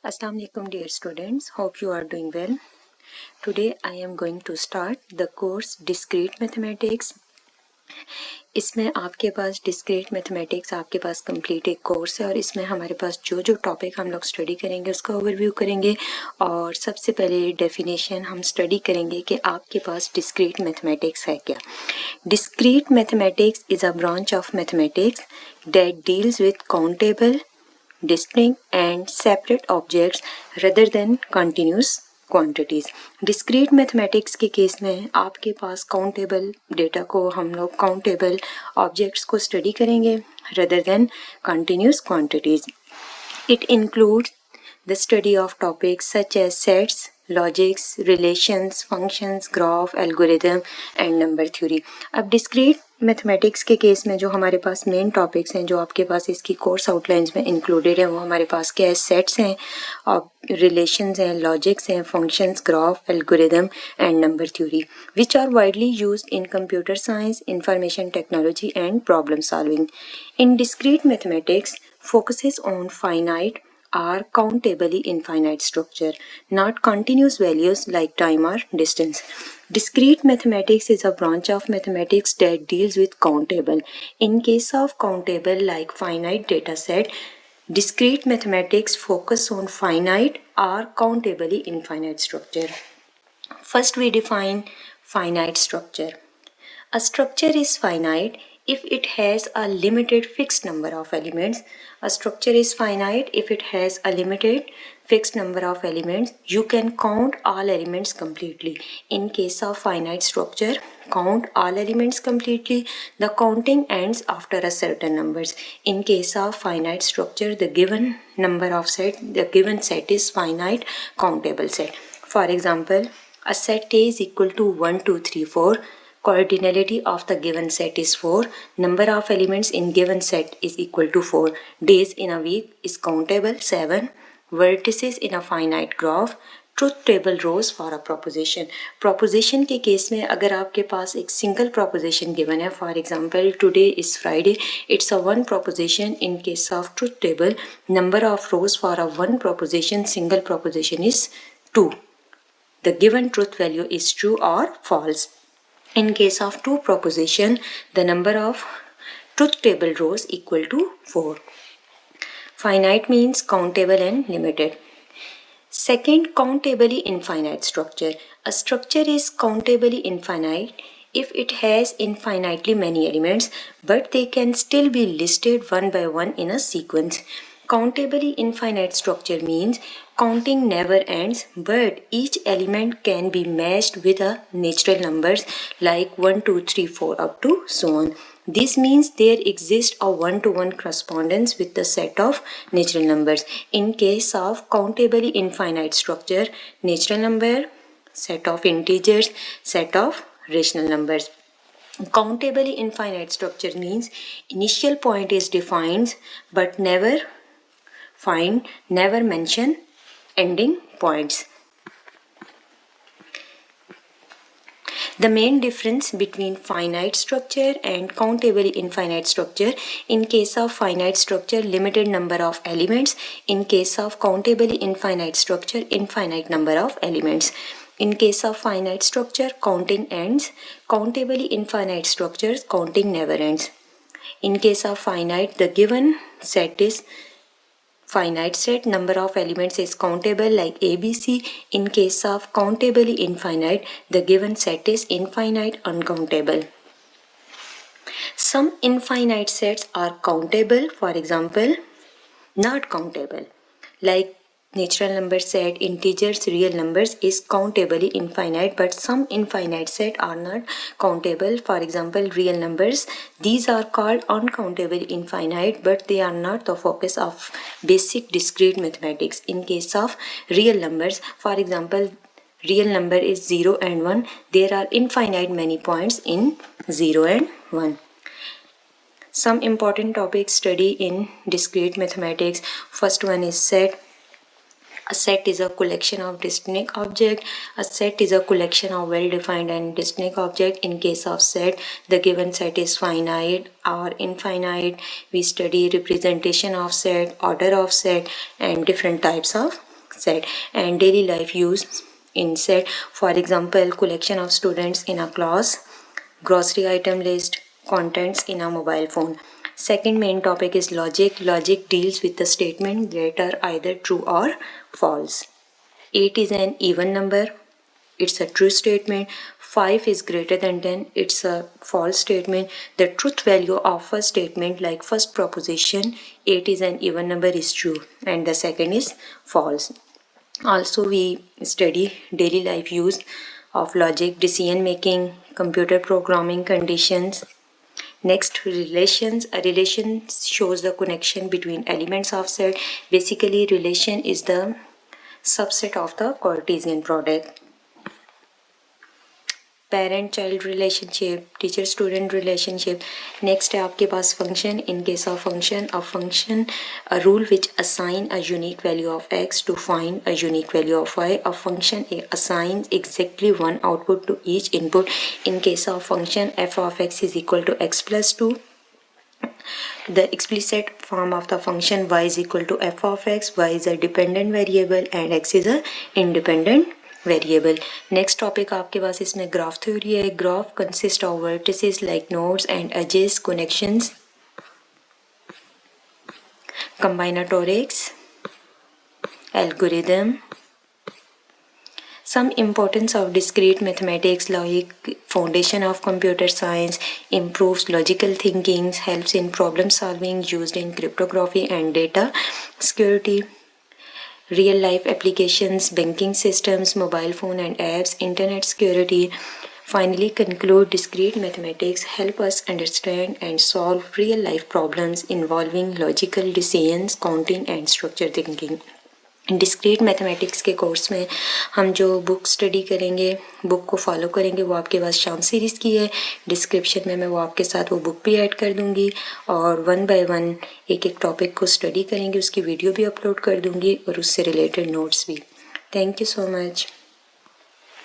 Assalamu alaikum dear students, hope you are doing well. Today I am going to start the course Discrete Mathematics. इसमें आपके पास Discrete Mathematics आपके पास complete एक course है और इसमें हमारे पास जो जो टॉपिक हम लोग स्टडी करेंगे उसका ओवरव्यू करेंगे और सबसे पहले डेफिनेशन हम स्टडी करेंगे कि आपके पास Discrete Mathematics है क्या. Discrete Mathematics is a branch of mathematics that deals with countable, distinct and separate objects rather than continuous quantities. Discrete mathematics के केस में आपके पास काउंटेबल डेटा को हम लोग काउंटेबल ऑब्जेक्ट्स को स्टडी करेंगे rather than continuous quantities. It includes the study of topics such as sets, logics, relations, functions, graph, algorithm and number theory. अब discrete mathematics के केस में जो हमारे पास मेन टॉपिक्स हैं जो आपके पास इसकी कोर्स आउटलाइंस में इंक्लूडेड है वो हमारे पास क्या है, सेट्स हैं और रिलेशंस हैं, लॉजिक्स हैं, functions, graph, algorithm and number theory which are widely used in computer science, information technology and problem solving. In discrete mathematics focuses on finite or countably infinite structure, not continuous values like time or distance. Discrete mathematics is a branch of mathematics that deals with countable. In case of countable like finite data set, discrete mathematics focus on finite or countably infinite structure. First we define finite structure. A structure is finite if it has a limited fixed number of elements. A structure is finite if it has a limited fixed number of elements. You can count all elements completely. In case of finite structure, count all elements completely. The counting ends after a certain numbers. In case of finite structure, the given set is finite countable set. For example, a set A is equal to 1, 2, 3, 4. Cardinality of the given set is 4. Number of elements in given set is equal to 4. Days in a week is countable 7. Vertices in a finite graph. Truth table rows for a proposition. Proposition के case में अगर आपके पास एक single proposition given है, for example today is Friday, it's a one proposition. In case of truth table, number of rows for a one proposition, single proposition is 2. The given truth value is true or false. In case of two proposition, the number of truth table rows equal to 4. Finite means countable and limited. Second, countably infinite structure. A structure is countably infinite if it has infinitely many elements, but they can still be listed one by one in a sequence. Countably infinite structure means counting never ends, but each element can be matched with a natural numbers like 1, 2, 3, 4 up to so on. This means there exists a one-to-one correspondence with the set of natural numbers. In case of countably infinite structure, natural number, set of integers, set of rational numbers. Countably infinite structure means initial point is defined but never mention ending points. The main difference between finite structure and countably infinite structure: in case of finite structure, limited number of elements. In case of countably infinite structure, infinite number of elements. In case of finite structure, counting ends. Countably infinite structures, counting never ends. In case of finite, the given set is finite set, number of elements is countable like ABC. In case of countably infinite, the given set is infinite, uncountable. Some infinite sets are countable, for example, not countable, like natural number set, integers, real numbers is countably infinite, but some infinite set are not countable. For example, real numbers, these are called uncountable infinite, but they are not the focus of basic discrete mathematics. In case of real numbers, for example, real number is 0 and 1. There are infinite many points in 0 and 1. Some important topics study in discrete mathematics. First one is set. A set is a collection of distinct objects. A set is a collection of well-defined and distinct objects. In case of set, the given set is finite or infinite. We study representation of set, order of set, and different types of set and daily life use in set. For example, collection of students in a class, grocery item list, contents in a mobile phone. Second main topic is logic. Logic deals with the statement that are either true or false. 8 is an even number. It's a true statement. 5 is greater than 10. It's a false statement. The truth value of a statement like first proposition 8 is an even number is true and the second is false. Also we study daily life use of logic, decision making, computer programming, conditions. Next, relations. A relation shows the connection between elements of set. Basically, relation is the subset of the Cartesian product. Parent child relationship, teacher student relationship. Next है आपके पास function. In case of function, a function a rule which assign a unique value of x to find a unique value of y. A function assigns exactly one output to each input. In case of function, f of x is equal to x plus 2. The explicit form of the function y is equal to f of x. Y is a dependent variable and x is a independent variable. Next topic आपके पास इसमें graph theory है. Graph consist of vertices like nodes and edges, connections, combinatorics, algorithm. Some importance of discrete mathematics like foundation of computer science, improves logical thinking, helps in problem solving, used in cryptography and data security. Real life applications, banking systems, mobile phone and apps, internet security. Finally, conclude discrete mathematics help us understand and solve real life problems involving logical decisions, counting and structured thinking. Discrete mathematics के course में हम जो book study करेंगे, book को follow करेंगे, वो आपके पास शाम सीरीज़ की है. डिस्क्रिप्शन में मैं वो आपके साथ वो बुक भी ऐड कर दूंगी और 1 by 1 एक एक टॉपिक को स्टडी करेंगे. उसकी वीडियो भी अपलोड कर दूंगी और उससे रिलेटेड नोट्स भी. Thank you so much.